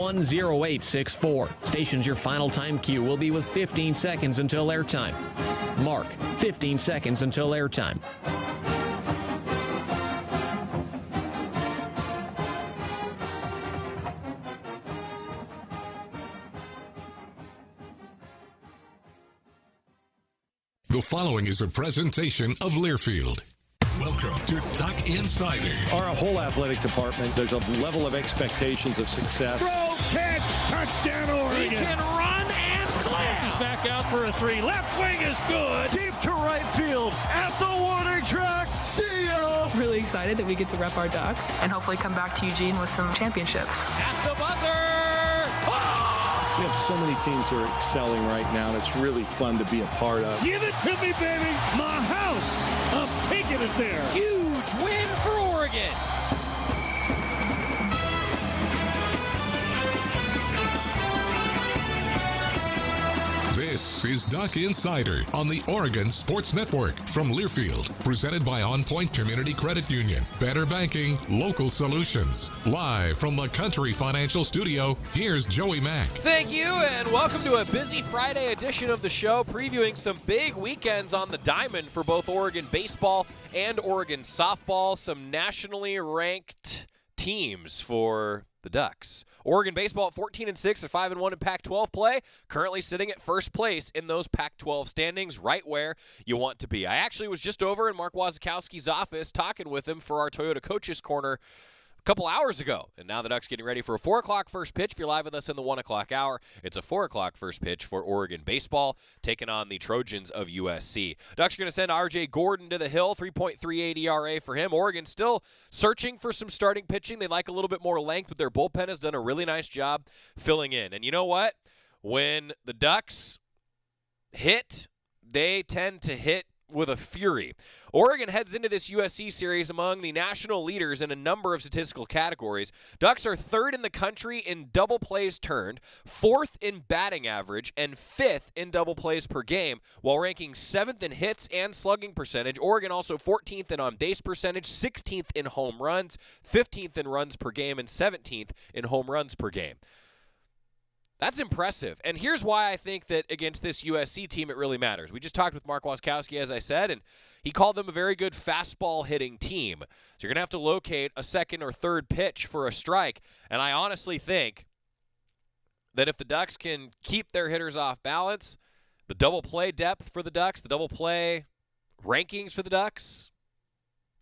10864. Station's your final time cue will be with 15 seconds until airtime. Mark, 15 seconds until airtime. The following is a presentation of Learfield. Welcome to Duck Insider. Our whole athletic department, there's a level of expectations of success. Throw, catch, touchdown, Oregon. He can run and slam. He's back out for a three. Left wing is good. Deep to right field at the warning track. See ya. Really excited that we get to rep our Ducks and hopefully come back to Eugene with some championships. At the buzzer. We have so many teams that are excelling right now, and it's really fun to be a part of. Give it to me, baby. My house. I'm taking it there. Huge win for Oregon. This is Duck Insider on the Oregon Sports Network from Learfield, presented by On Point Community Credit Union. Better banking, local solutions. Live from the Country Financial Studio, here's Joey Mack. Thank you, and welcome to a busy Friday edition of the show, previewing some big weekends on the diamond for both Oregon baseball and Oregon softball. Some nationally ranked teams for the Ducks. Oregon baseball at 14-6, they're 5-1 in Pac-12 play, currently sitting at first place in those Pac-12 standings, right where you want to be. I actually was just over in Mark Wasikowski's office talking with him for our Toyota Coaches Corner a couple hours ago, and now the Ducks getting ready for a 4 o'clock first pitch. If you're live with us in the 1 o'clock hour, it's a 4 o'clock first pitch for Oregon baseball, taking on the Trojans of USC. Ducks are going to send R.J. Gordon to the hill, 3.38 ERA for him. Oregon still searching for some starting pitching. They like a little bit more length, but their bullpen has done a really nice job filling in. And you know what? When the Ducks hit, they tend to hit with a fury. Oregon heads into this USC series among the national leaders in a number of statistical categories. Ducks are third in the country in double plays turned, fourth in batting average, and fifth in double plays per game, while ranking seventh in hits and slugging percentage. Oregon also 14th in on-base percentage, 16th in home runs, 15th in runs per game, and 17th in home runs per game. That's impressive. And here's why I think that against this USC team it really matters. We just talked with Mark Wasikowski, as I said, and he called them a very good fastball hitting team. So you're going to have to locate a second or third pitch for a strike. And I honestly think that if the Ducks can keep their hitters off balance, the double play depth for the Ducks, the double play rankings for the Ducks,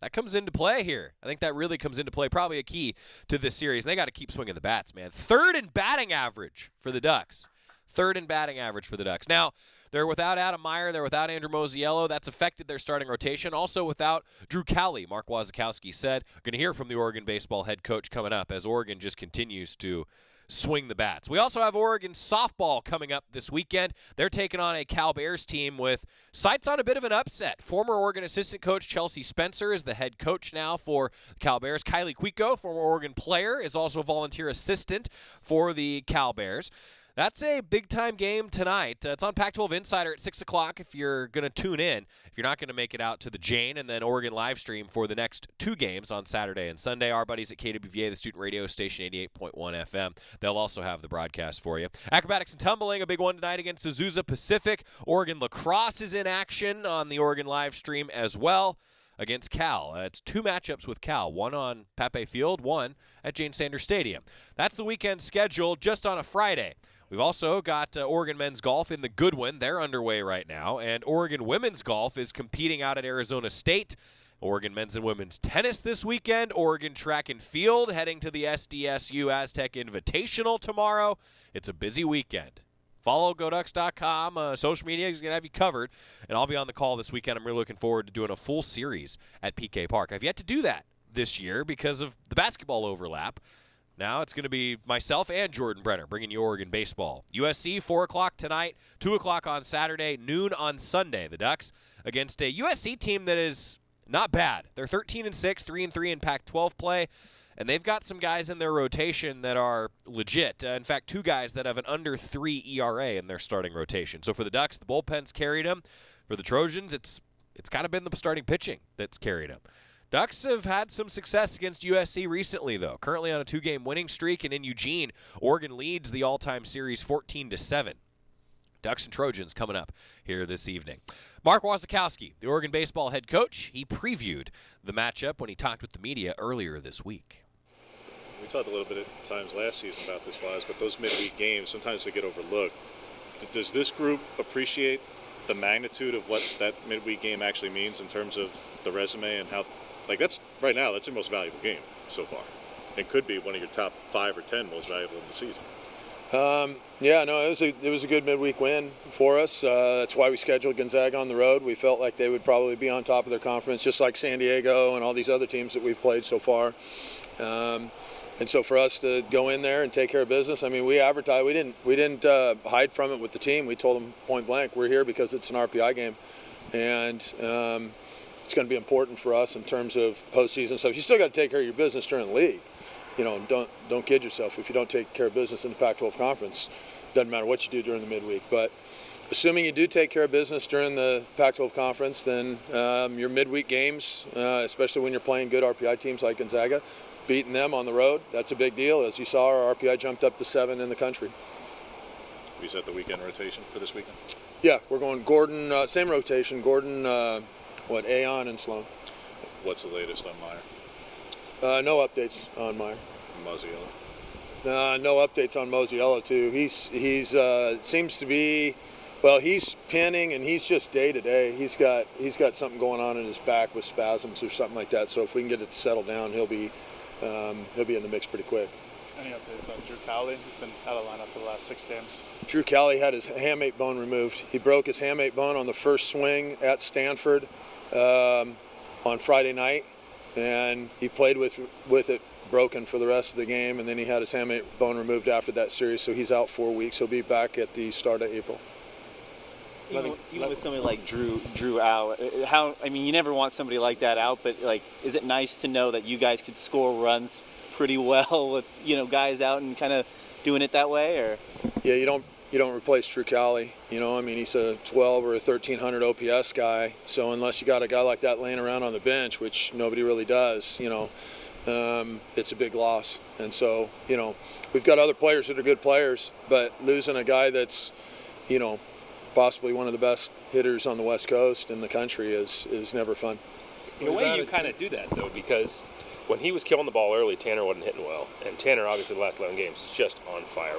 that comes into play here. I think that really comes into play, probably a key to this series. And they got to keep swinging the bats, man. Third in batting average for the Ducks. Third in batting average for the Ducks. Now, they're without Adam Meyer. They're without Andrew Mosiello. That's affected their starting rotation. Also without Drew Cowley, Mark Wasikowski said. We're going to hear from the Oregon baseball head coach coming up as Oregon just continues to swing the bats. We also have Oregon softball coming up this weekend. They're taking on a Cal Bears team with sights on a bit of an upset. Former Oregon assistant coach Chelsea Spencer is the head coach now for the Cal Bears. Kylie Cuico, former Oregon player, is also a volunteer assistant for the Cal Bears. That's a big-time game tonight. It's on Pac-12 Insider at 6 o'clock if you're going to tune in. If you're not going to make it out to the Jane, and then Oregon live stream for the next two games on Saturday and Sunday. Our buddies at KWVA, the student radio station, 88.1 FM. They'll also have the broadcast for you. Acrobatics and tumbling, a big one tonight against Azusa Pacific. Oregon lacrosse is in action on the Oregon live stream as well against Cal. It's two matchups with Cal, one on Pape Field, one at Jane Sanders Stadium. That's the weekend schedule just on a Friday. We've also got Oregon men's golf in the Goodwin. They're underway right now. And Oregon women's golf is competing out at Arizona State. Oregon men's and women's tennis this weekend. Oregon track and field heading to the SDSU Aztec Invitational tomorrow. It's a busy weekend. Follow GoDucks.com. Social media is going to have you covered. And I'll be on the call this weekend. I'm really looking forward to doing a full series at PK Park. I've yet to do that this year because of the basketball overlap. Now it's going to be myself and Jordan Brenner bringing you Oregon baseball. USC, 4 o'clock tonight, 2 o'clock on Saturday, noon on Sunday. The Ducks against a USC team that is not bad. They're 13-6, 3-3 in Pac-12 play, and they've got some guys in their rotation that are legit. In fact, two guys that have an under 3 ERA in their starting rotation. So for the Ducks, the bullpen's carried them. For the Trojans, it's kind of been the starting pitching that's carried them. Ducks have had some success against USC recently, though. Currently on a 2-game winning streak, and in Eugene, Oregon leads the all-time series 14-7. Ducks and Trojans coming up here this evening. Mark Wasikowski, the Oregon baseball head coach, he previewed the matchup when he talked with the media earlier this week. We talked a little bit at times last season about this, Waz, but those midweek games, sometimes they get overlooked. Does this group appreciate the magnitude of what that midweek game actually means in terms of the resume and how, like, that's right now, that's your most valuable game so far. It could be one of your top 5 or 10 most valuable in the season. Yeah, no, it was a good midweek win for us. That's why we scheduled Gonzaga on the road. We felt like they would probably be on top of their conference, just like San Diego and all these other teams that we've played so far. And so for us to go in there and take care of business, I mean, we advertised. We didn't hide from it with the team. We told them point blank, we're here because it's an RPI game, and it's going to be important for us in terms of postseason stuff. You still got to take care of your business during the league. You know, don't kid yourself. If you don't take care of business in the Pac-12 conference, doesn't matter what you do during the midweek. But assuming you do take care of business during the Pac-12 conference, then your midweek games, especially when you're playing good RPI teams like Gonzaga, beating them on the road, that's a big deal. As you saw, our RPI jumped up to 7 in the country. We set the weekend rotation for this weekend? Yeah, we're going Gordon, same rotation, Gordon, Aon and Sloan. What's the latest on Meyer? No updates on Meyer. Mosiello? No updates on Mosiello too. He's seems to be, well, he's pinning and he's just day to day. He's got something going on in his back with spasms or something like that. So if we can get it to settle down, he'll be in the mix pretty quick. Any updates on Drew Cowley? He's been out of lineup for the last 6 games. Drew Cowley had his hamate bone removed. He broke his hamate bone on the first swing at Stanford on Friday night. And he played with it broken for the rest of the game, and then he had his hamate bone removed after that series, so he's out 4 weeks. He'll be back at the start of April. Even with somebody like Drew out, you never want somebody like that out, but like, is it nice to know that you guys could score runs pretty well with, guys out and kind of doing it that way? Or yeah, you don't replace Drew Cowley. He's a 12 or a 1300 OPS guy. So unless you got a guy like that laying around on the bench, which nobody really does, it's a big loss. And so, we've got other players that are good players, but losing a guy that's, possibly one of the best hitters on the West Coast in the country is never fun. In a way, you kind of do that, though, because when he was killing the ball early, Tanner wasn't hitting well. And Tanner, obviously, the last 11 games is just on fire.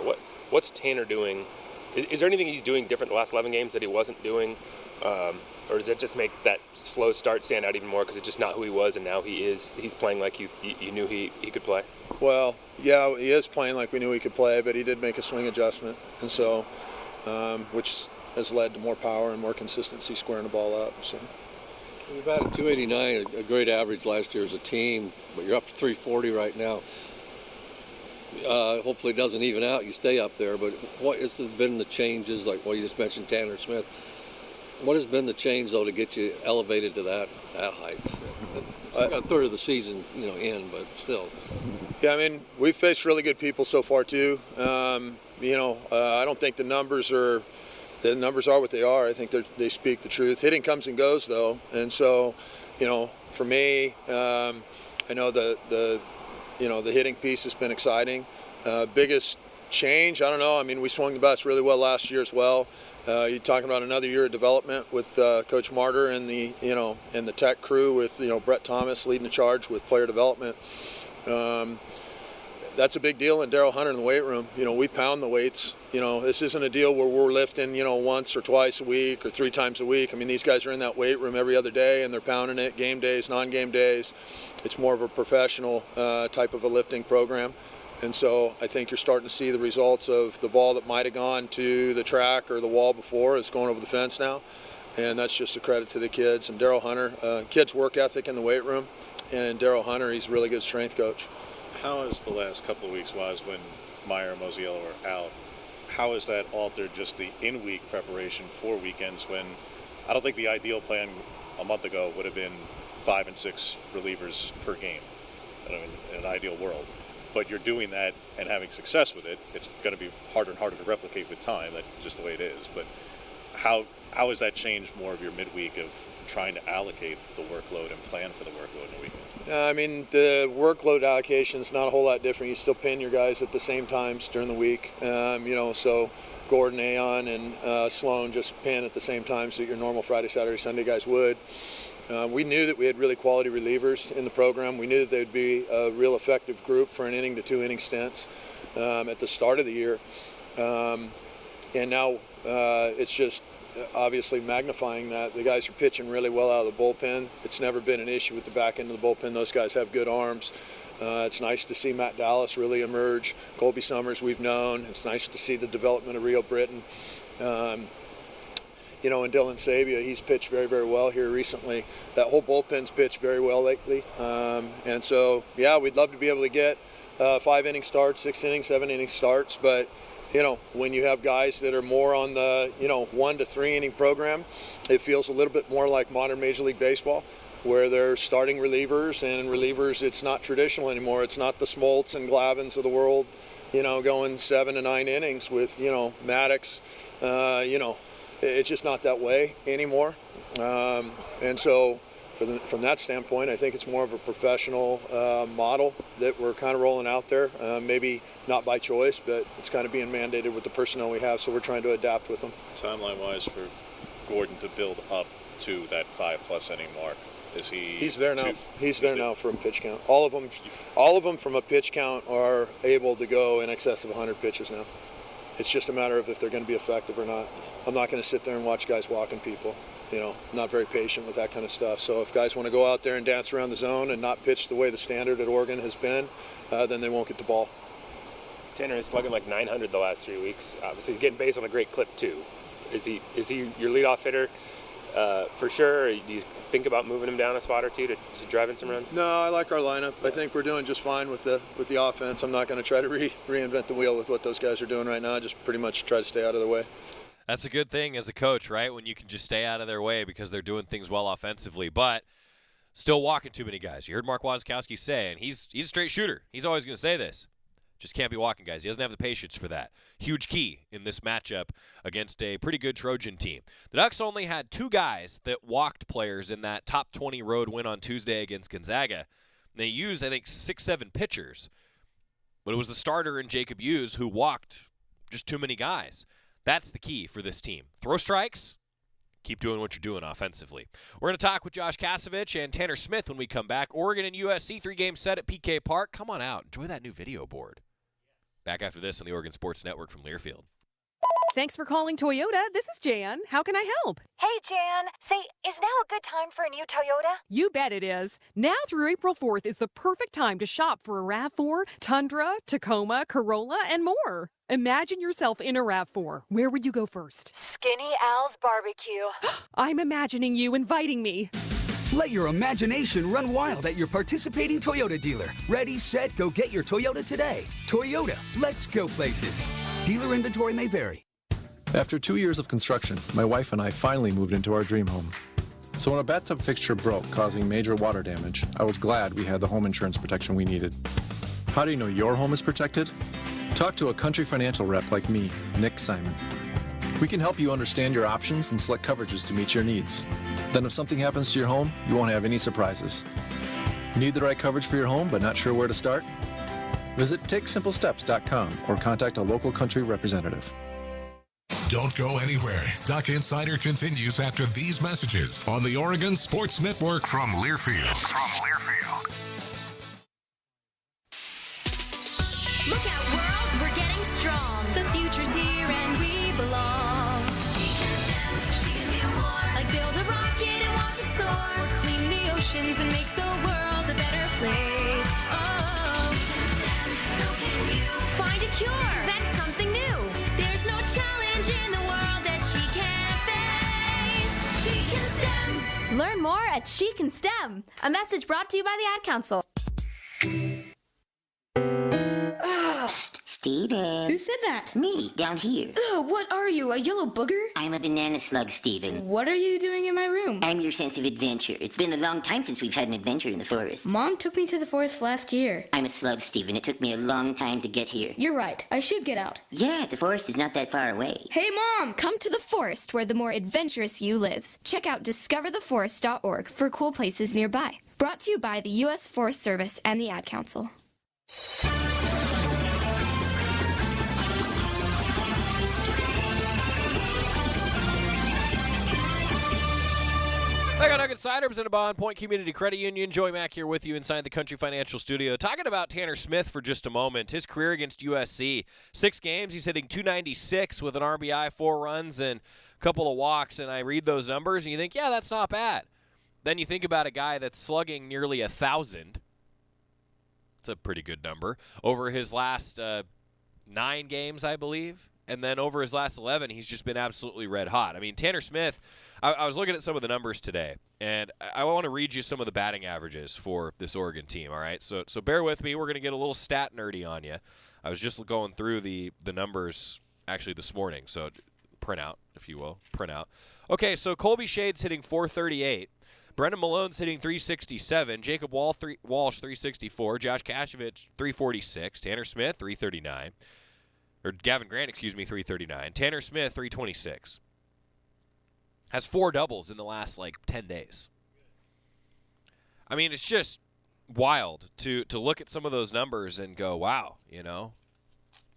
What's Tanner doing? Is there anything he's doing different the last 11 games that he wasn't doing? Or does that just make that slow start stand out even more because it's just not who he was, and now he's playing like you knew he could play? Well, yeah, he is playing like we knew he could play, but he did make a swing adjustment, and so which has led to more power and more consistency squaring the ball up. So. You're about at 289, a great average last year as a team, but you're up to 340 right now. Hopefully it doesn't even out, you stay up there, but what has been the changes, like you just mentioned Tanner Smith, what has been the change, though, to get you elevated to that height? Got a third of the season, in, but still. Yeah, we've faced really good people so far, too. I don't think the numbers are what they are. I think they speak the truth. Hitting comes and goes, though, and so, for me, I know the hitting piece has been exciting. Biggest change, I don't know. We swung the bats really well last year as well. You're talking about another year of development with Coach Martyr and the tech crew with Brett Thomas leading the charge with player development. That's a big deal, and Daryl Hunter in the weight room. We pound the weights. This isn't a deal where we're lifting once or twice a week or 3 times a week. These guys are in that weight room every other day, and they're pounding it game days, non-game days. It's more of a professional type of a lifting program. And so I think you're starting to see the results of the ball that might have gone to the track or the wall before is going over the fence now. And that's just a credit to the kids. And Daryl Hunter, kids' work ethic in the weight room. And Daryl Hunter, he's a really good strength coach. How has the last couple of weeks, when Meyer and Mosiello are out, how has that altered just the in-week preparation for weekends when I don't think the ideal plan a month ago would have been 5 and 6 relievers per game in an ideal world? But you're doing that and having success with it. It's going to be harder and harder to replicate with time. That's just the way it is. But how has that changed more of your midweek of trying to allocate the workload and plan for the workload in a weekend? I mean, the workload allocation is not a whole lot different. You still pin your guys at the same times during the week. So Gordon, Aon, and Sloan just pin at the same time so your normal Friday, Saturday, Sunday guys would. We knew that we had really quality relievers in the program. We knew that they'd be a real effective group for an inning to 2 inning stints at the start of the year. And now it's just obviously magnifying that. The guys are pitching really well out of the bullpen. It's never been an issue with the back end of the bullpen. Those guys have good arms. It's nice to see Matt Dallas really emerge. Colby Summers we've known. It's nice to see the development of Rio Britton. And Dylan Sabia, he's pitched very, very well here recently. That whole bullpen's pitched very well lately. And so, yeah, we'd love to be able to get 5-inning starts, 6-inning, 7-inning starts. But, when you have guys that are more on the, 1 to 3 inning program, it feels a little bit more like modern Major League Baseball, where they're starting relievers, and relievers, it's not traditional anymore. It's not the Smoltz and Glavins of the world, going 7 to 9 innings with, Maddox, It's just not that way anymore. And so from that standpoint, I think it's more of a professional model that we're kind of rolling out there. Maybe not by choice, but it's kind of being mandated with the personnel we have, so we're trying to adapt with them. Timeline-wise for Gordon to build up to that 5+ inning mark, He's there now. He's there now from pitch count. All of them from a pitch count are able to go in excess of 100 pitches now. It's just a matter of if they're going to be effective or not. I'm not going to sit there and watch guys walking people. I'm not very patient with that kind of stuff. So if guys want to go out there and dance around the zone and not pitch the way the standard at Oregon has been, then they won't get the ball. Tanner is slugging like 900 the last 3 weeks. Obviously, he's getting base on a great clip too. Is he your leadoff hitter for sure? Or do you think about moving him down a spot or two to drive in some runs? No, I like our lineup. I think we're doing just fine with the offense. I'm not going to try to reinvent the wheel with what those guys are doing right now. I just pretty much try to stay out of their way. That's a good thing as a coach, right? When you can just stay out of their way because they're doing things well offensively, but still walking too many guys. You heard Mark Wasikowski say, and he's a straight shooter. He's always going to say this. Just can't be walking guys. He doesn't have the patience for that. Huge key in this matchup against a pretty good Trojan team. The Ducks only had 2 guys that walked players in that top 20 road win on Tuesday against Gonzaga. They used, I think, 6-7 pitchers. But it was the starter in Jacob Hughes who walked just too many guys. That's the key for this team. Throw strikes, keep doing what you're doing offensively. We're going to talk with Josh Kasevich and Tanner Smith when we come back. Oregon and USC 3-game set at PK Park. Come on out. Enjoy that new video board. Back after this on the Oregon Sports Network from Learfield. Thanks for calling Toyota. This is Jan. How can I help? Hey, Jan. Say, is now a good time for a new Toyota? You bet it is. Now through April 4th is the perfect time to shop for a RAV4, Tundra, Tacoma, Corolla, and more. Imagine yourself in a RAV4. Where would you go first? Skinny Al's Barbecue. I'm imagining you inviting me. Let your imagination run wild at your participating Toyota dealer. Ready, set, go get your Toyota today. Toyota, let's go places. Dealer inventory may vary. After 2 years of construction, my wife and I finally moved into our dream home. So when a bathtub fixture broke, causing major water damage, I was glad we had the home insurance protection we needed. How do you know your home is protected? Talk to a Country Financial rep like me, Nick Simon. We can help you understand your options and select coverages to meet your needs. Then if something happens to your home, you won't have any surprises. Need the right coverage for your home but not sure where to start? Visit TakeSimpleSteps.com or contact a local Country representative. Don't go anywhere. Duck Insider continues after these messages on the Oregon Sports Network from Learfield. Look out, world, we're getting strong. The future's here and we belong. She can STEM, she can do more. Like build a rocket and watch it soar. Or clean the oceans and make the world a better place. Oh, she can STEM, so can you. Find a cure, invent something new. There's no challenge in the world that she can't face. She can STEM. Learn more at She Can STEM. A message brought to you by the Ad Council. Steven. Who said that? Me, down here. Ugh, what are you, a yellow booger? I'm a banana slug, Steven. What are you doing in my room? I'm your sense of adventure. It's been a long time since we've had an adventure in the forest. Mom took me to the forest last year. I'm a slug, Steven. It took me a long time to get here. You're right. I should get out. Yeah, the forest is not that far away. Hey, Mom! Come to the forest where the more adventurous you lives. Check out discovertheforest.org for cool places nearby. Brought to you by the U.S. Forest Service and the Ad Council. Back on Insider, presented by On Point Community Credit Union. Joey Mack here with you inside the Country Financial Studio. Talking about Tanner Smith for just a moment. His career against USC, 6 games, he's hitting .296 with an RBI, 4 runs, and a couple of walks. And I read those numbers, and you think, yeah, that's not bad. Then you think about a guy that's slugging nearly 1,000. It's a pretty good number. Over his last 9 games, I believe. And then over his last 11, he's just been absolutely red hot. I mean, Tanner Smith, I was looking at some of the numbers today, and I want to read you some of the batting averages for this Oregon team, all right? So bear with me. We're going to get a little stat nerdy on you. I was just going through the numbers actually this morning, so print out, if you will. Print out. Okay, so Colby Shade's hitting .438. Brendan Malone's hitting .367. Jacob Walsh, 364. Josh Kasevich, .346. Tanner Smith, .339. Or Gavin Grant, .339. Tanner Smith, .326. Has 4 doubles in the last, 10 days. I mean, it's just wild to look at some of those numbers and go, wow,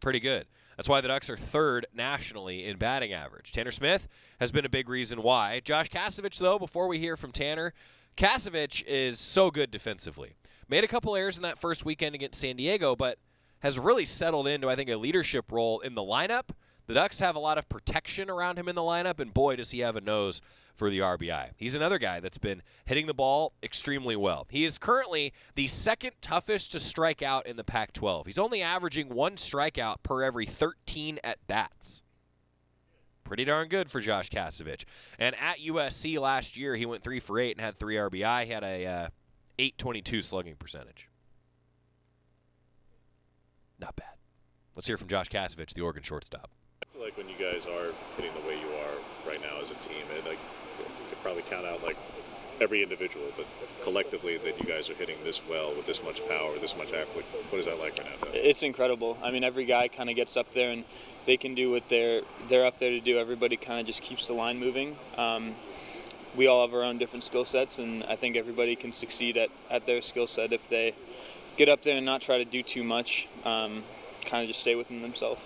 pretty good. That's why the Ducks are 3rd nationally in batting average. Tanner Smith has been a big reason why. Josh Kasevich, though, before we hear from Tanner, Kasevich is so good defensively. Made a couple errors in that first weekend against San Diego, but has really settled into, I think, a leadership role in the lineup. The Ducks have a lot of protection around him in the lineup, and boy, does he have a nose for the RBI. He's another guy that's been hitting the ball extremely well. He is currently the 2nd toughest to strike out in the Pac-12. He's only averaging 1 strikeout per every 13 at-bats. Pretty darn good for Josh Kasevich. And at USC last year, he went 3 for 8 and had 3 RBI. He had a .822 slugging percentage. Not bad. Let's hear from Josh Kasevich, the Oregon shortstop. I feel like when you guys are hitting the way you are right now as a team, and you could probably count out every individual, but collectively that you guys are hitting this well with this much power, this much accuracy. What is that like right now, Doug? It's incredible. I mean, every guy kind of gets up there and they can do what they're up there to do. Everybody kind of just keeps the line moving. We all have our own different skill sets, and I think everybody can succeed at their skill set if they get up there and not try to do too much, kind of just stay within themselves.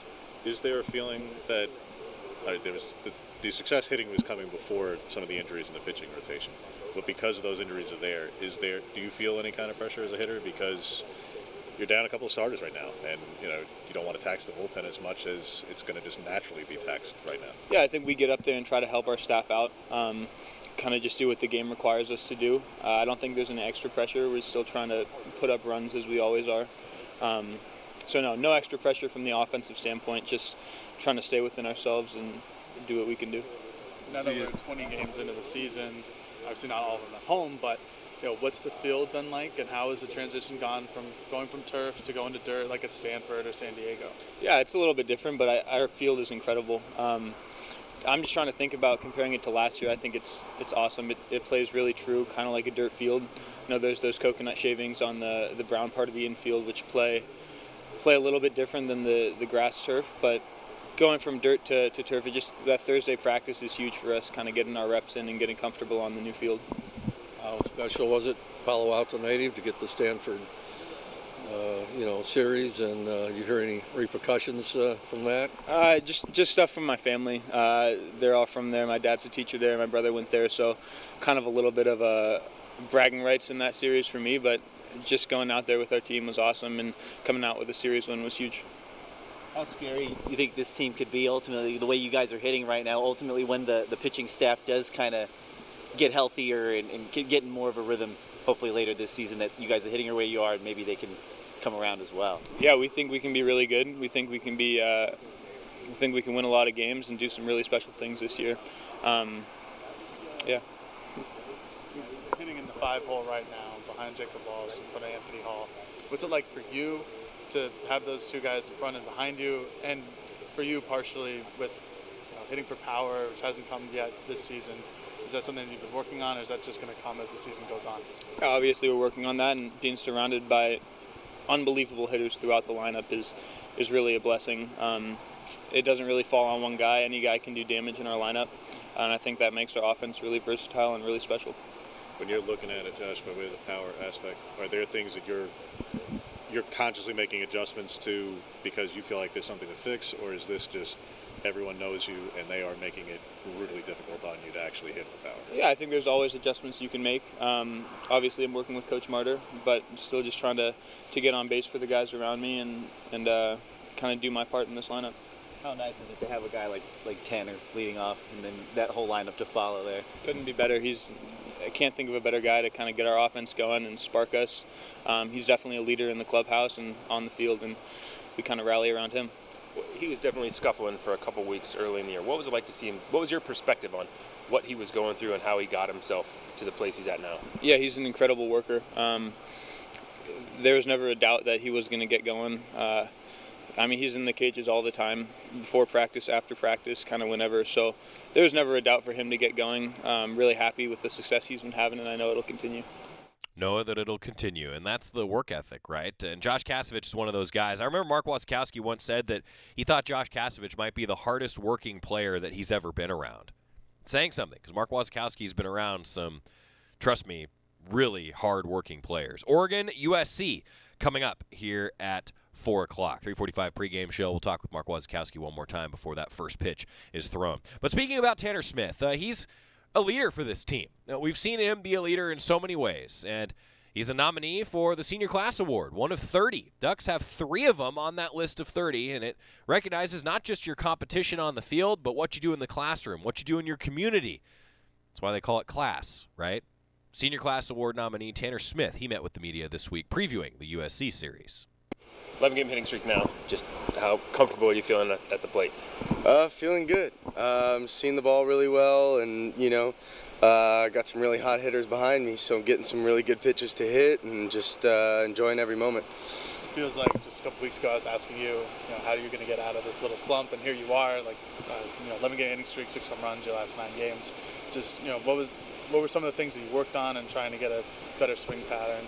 Is there a feeling that there was the success hitting was coming before some of the injuries in the pitching rotation, but because those injuries are there, do you feel any kind of pressure as a hitter because you're down a couple of starters right now, and you don't want to tax the bullpen as much as it's going to just naturally be taxed right now? Yeah, I think we get up there and try to help our staff out, kind of just do what the game requires us to do. I don't think there's any extra pressure. We're still trying to put up runs as we always are. So no extra pressure from the offensive standpoint, just trying to stay within ourselves and do what we can do. Now that we're 20 games into the season, obviously not all of them at home, but what's the field been like, and how has the transition gone from going from turf to going to dirt like at Stanford or San Diego? Yeah, it's a little bit different, but our field is incredible. I'm just trying to think about comparing it to last year. I think it's awesome. It plays really true, kind of like a dirt field. There's those coconut shavings on the brown part of the infield, which play a little bit different than the grass turf, but going from dirt to turf, that Thursday practice is huge for us, kind of getting our reps in and getting comfortable on the new field. How special was it, Palo Alto native, to get the Stanford, series, and you hear any repercussions from that? Just stuff from my family. They're all from there. My dad's a teacher there. My brother went there, so kind of a little bit of a bragging rights in that series for me, but just going out there with our team was awesome, and coming out with a series win was huge. How scary you think this team could be ultimately, the way you guys are hitting right now, ultimately when the pitching staff does kind of get healthier and get in more of a rhythm, hopefully later this season, that you guys are hitting the way you are, and maybe they can come around as well? Yeah, we think we can be really good. We think we can be. We think we can win a lot of games and do some really special things this year. Yeah. Hitting in the 5-hole right now behind Jacob Walsh in front of Anthony Hall. What's it like for you to have those two guys in front and behind you, and for you partially with hitting for power, which hasn't come yet this season? Is that something you've been working on, or is that just going to come as the season goes on? Obviously, we're working on that, and being surrounded by unbelievable hitters throughout the lineup is really a blessing. It doesn't really fall on one guy. Any guy can do damage in our lineup, and I think that makes our offense really versatile and really special. When you're looking at it, Josh, by way of the power aspect, are there things that you're consciously making adjustments to because you feel like there's something to fix, or is this just everyone knows you and they are making it brutally difficult on you to actually hit for power? Yeah, I think there's always adjustments you can make. Obviously, I'm working with Coach Martyr, but still just trying to get on base for the guys around me and kind of do my part in this lineup. How nice is it to have a guy like Tanner leading off and then that whole lineup to follow there? Couldn't be better. I can't think of a better guy to kind of get our offense going and spark us. He's definitely a leader in the clubhouse and on the field, and we kind of rally around him. He was definitely scuffling for a couple weeks early in the year. What was it like to see him? What was your perspective on what he was going through and how he got himself to the place he's at now? Yeah, he's an incredible worker. There was never a doubt that he was going to get going. He's in the cages all the time, before practice, after practice, kind of whenever. So there was never a doubt for him to get going. Really happy with the success he's been having, and I know it'll continue. Know that it'll continue, and that's the work ethic, right? And Josh Kasevich is one of those guys. I remember Mark Wasikowski once said that he thought Josh Kasevich might be the hardest working player that he's ever been around. Saying something, because Mark Wasikowski's been around some, trust me, really hard-working players. Oregon, USC, coming up here at 4 o'clock. 3:45 pregame show. We'll talk with Mark Wasikowski one more time before that first pitch is thrown. But speaking about Tanner Smith, he's a leader for this team. Now, we've seen him be a leader in so many ways, and he's a nominee for the Senior Class Award, one of 30. Ducks have 3 of them on that list of 30, and it recognizes not just your competition on the field, but what you do in the classroom, what you do in your community. That's why they call it class, right? Senior Class Award nominee Tanner Smith, he met with the media this week previewing the USC series. 11-game hitting streak now. Just how comfortable are you feeling at the plate? Feeling good. Seeing the ball really well, and got some really hot hitters behind me, so I'm getting some really good pitches to hit, and just enjoying every moment. It feels like just a couple weeks ago I was asking you, how are you going to get out of this little slump, and here you are, 11-game hitting streak, 6 home runs your last 9 games. Just what were some of the things that you worked on and trying to get a better swing pattern?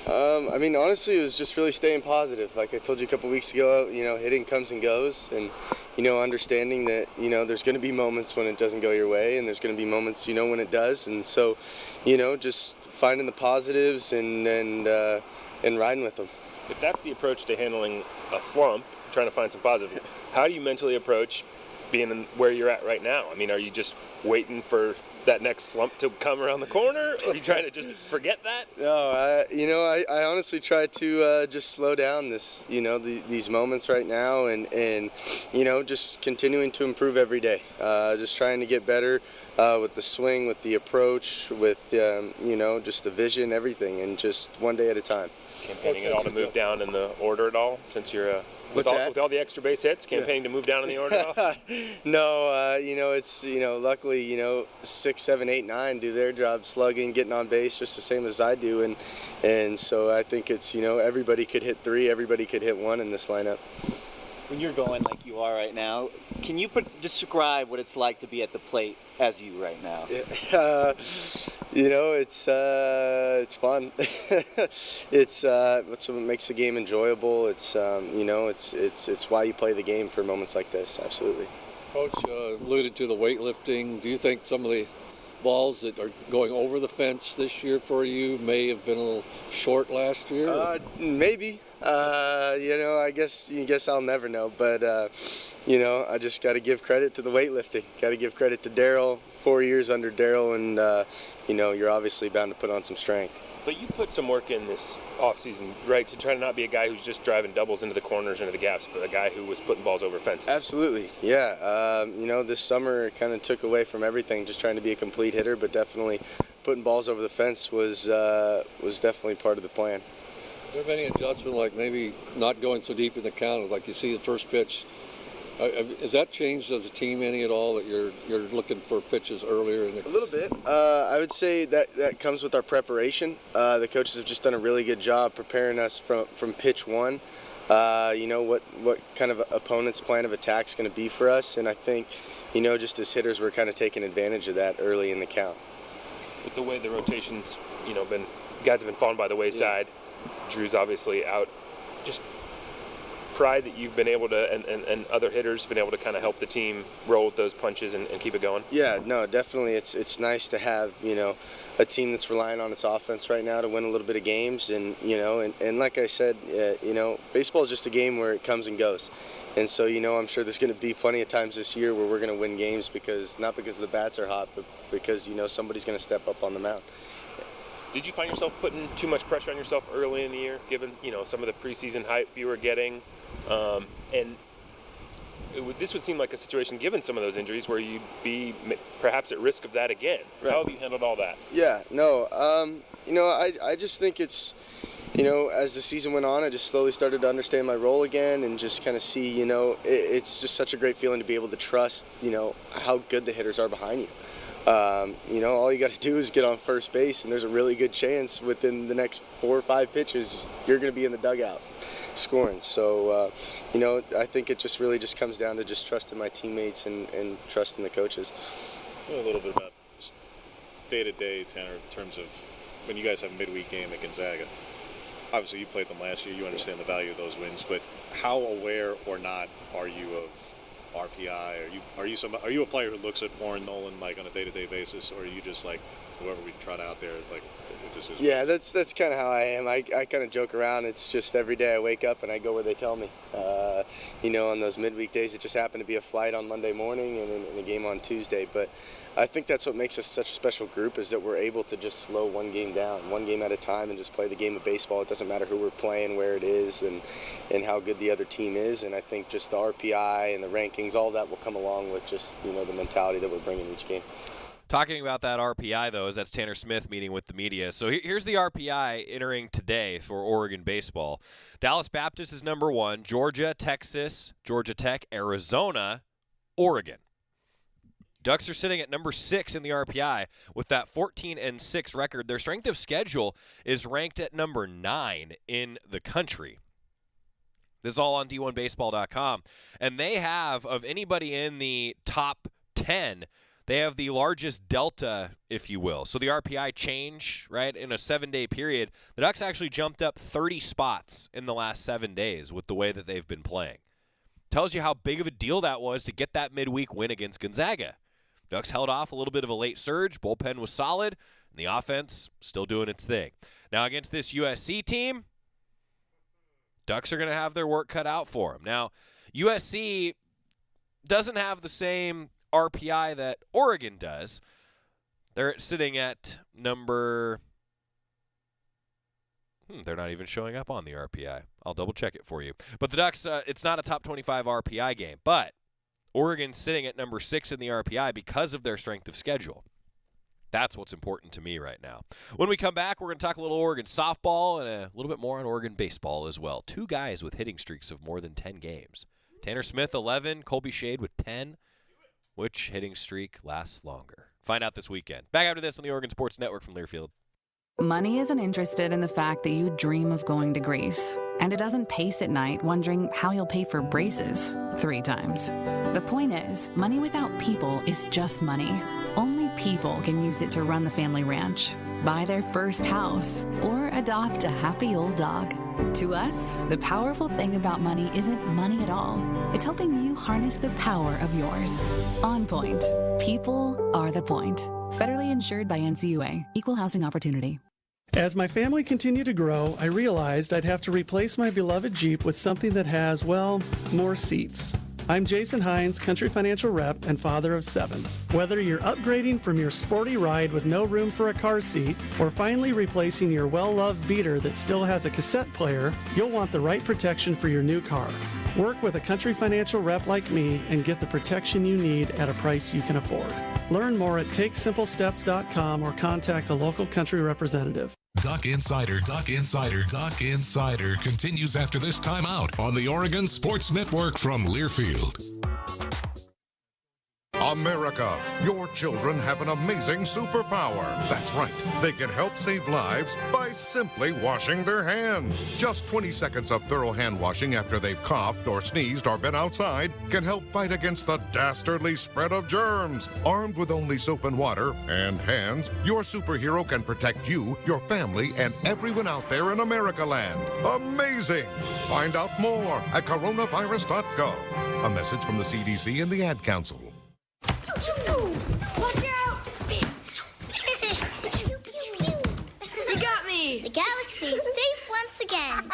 Honestly, it was just really staying positive. Like I told you a couple weeks ago, hitting comes and goes, and, understanding that, there's going to be moments when it doesn't go your way, and there's going to be moments, when it does. And so, just finding the positives and riding with them. If that's the approach to handling a slump, trying to find some positive, how do you mentally approach being where you're at right now? Are you just waiting for that next slump to come around the corner? Or are you trying to just forget that? No, I honestly try to just slow down these moments right now, and just continuing to improve every day. Just trying to get better with the swing, with the approach, with just the vision, everything, and just one day at a time. Campaigning at all to move down in the order at all, since you're with all the extra base hits, campaigning to move down in the order at all? No, it's luckily 6, 7, 8, 9 do their job slugging, getting on base just the same as I do, and so I think it's everybody could hit 3, everybody could hit 1 in this lineup. When you're going like you are right now, can you describe what it's like to be at the plate as you right now? It's fun. It's what makes the game enjoyable. It's it's why you play the game for moments like this. Absolutely. Coach alluded to the weightlifting. Do you think some of the balls that are going over the fence this year for you may have been a little short last year? Maybe. I guess I'll never know, but I just got to give credit to the weightlifting. Got to give credit to Daryl. 4 years under Daryl, and you're obviously bound to put on some strength. But you put some work in this offseason, right, to try to not be a guy who's just driving doubles into the corners, into the gaps, but a guy who was putting balls over fences. Absolutely, yeah. This summer kind of took away from everything, just trying to be a complete hitter, but definitely putting balls over the fence was definitely part of the plan. Has there been any adjustment, like maybe not going so deep in the count, like you see the first pitch? Has that changed as a team any at all, that you're looking for pitches earlier? A little bit. I would say that comes with our preparation. The coaches have just done a really good job preparing us from pitch 1. what kind of opponent's plan of attack is going to be for us. And I think, just as hitters, we're kind of taking advantage of that early in the count. With the way the rotations, guys have been falling by the wayside. Yeah. Drew's obviously out. Just pride that you've been able to, and other hitters been able to kind of help the team roll with those punches and keep it going? Yeah, no, definitely. It's nice to have, a team that's relying on its offense right now to win a little bit of games. And, and like I said, baseball is just a game where it comes and goes. And so, I'm sure there's going to be plenty of times this year where we're going to win games not because the bats are hot, but because, somebody's going to step up on the mound. Did you find yourself putting too much pressure on yourself early in the year, given, some of the preseason hype you were getting? This would seem like a situation, given some of those injuries, where you'd be perhaps at risk of that again. Right. How have you handled all that? Yeah, no, I just think it's, as the season went on, I just slowly started to understand my role again and just kind of see, it's just such a great feeling to be able to trust, how good the hitters are behind you. All you got to do is get on first base, and there's a really good chance within the next 4 or 5 pitches you're going to be in the dugout scoring. So, I think it just really just comes down to just trusting my teammates and trusting the coaches. Tell me a little bit about day-to-day, Tanner, in terms of when you guys have a midweek game at Gonzaga. Obviously, you played them last year. You understand the value of those wins. But how aware or not are you of RPI? Are you a player who looks at Warren Nolan like on a day-to-day basis, or are you just like whoever we trot out there, like it just is? Yeah, that's kind of how I am. I kind of joke around. It's just every day I wake up and I go where they tell me. On those midweek days, it just happened to be a flight on Monday morning and a game on Tuesday. But I think that's what makes us such a special group, is that we're able to just slow one game down, one game at a time, and just play the game of baseball. It doesn't matter who we're playing, where it is, and how good the other team is. And I think just the RPI and the rankings, all that will come along with just, the mentality that we're bringing each game. Talking about that RPI, though, that's Tanner Smith meeting with the media. So here's the RPI entering today for Oregon baseball. Dallas Baptist is number 1, Georgia, Texas, Georgia Tech, Arizona, Oregon. Ducks are sitting at number 6 in the RPI with that 14-6 record. Their strength of schedule is ranked at number 9 in the country. This is all on D1Baseball.com. And they have, of anybody in the top 10, they have the largest delta, if you will. So the RPI change, right, in a 7-day period. The Ducks actually jumped up 30 spots in the last 7 days with the way that they've been playing. Tells you how big of a deal that was to get that midweek win against Gonzaga. Ducks held off a little bit of a late surge. Bullpen was solid, and the offense still doing its thing. Now against this USC team, Ducks are going to have their work cut out for them. Now, USC doesn't have the same RPI that Oregon does. They're sitting at number... they're not even showing up on the RPI. I'll double-check it for you. But the Ducks, it's not a top 25 RPI game, but Oregon's sitting at number 6 in the RPI because of their strength of schedule. That's what's important to me right now. When we come back, we're going to talk a little Oregon softball and a little bit more on Oregon baseball as well. 2 guys with hitting streaks of more than 10 games. Tanner Smith, 11. Colby Shade with 10. Which hitting streak lasts longer? Find out this weekend. Back after this on the Oregon Sports Network from Learfield. Money isn't interested in the fact that you dream of going to Greece. And it doesn't pace at night wondering how you'll pay for braces 3 times. The point is, money without people is just money. Only people can use it to run the family ranch, buy their first house, or adopt a happy old dog. To us, the powerful thing about money isn't money at all. It's helping you harness the power of yours. On Point. People are the point. Federally insured by NCUA. Equal housing opportunity. As my family continued to grow, I realized I'd have to replace my beloved Jeep with something that has, well, more seats. I'm Jason Hines, Country Financial Rep and father of 7. Whether you're upgrading from your sporty ride with no room for a car seat or finally replacing your well-loved beater that still has a cassette player, you'll want the right protection for your new car. Work with a Country Financial Rep like me and get the protection you need at a price you can afford. Learn more at TakeSimpleSteps.com or contact a local Country representative. Duck Insider continues after this timeout on the Oregon Sports Network from Learfield. America, your children have an amazing superpower. That's right. They can help save lives by simply washing their hands. Just 20 seconds of thorough hand washing after they've coughed or sneezed or been outside can help fight against the dastardly spread of germs. Armed with only soap and water and hands, your superhero can protect you, your family, and everyone out there in America land. Amazing! Find out more at coronavirus.gov. A message from the CDC and the Ad Council. Watch out! You got me! The galaxy is safe once again.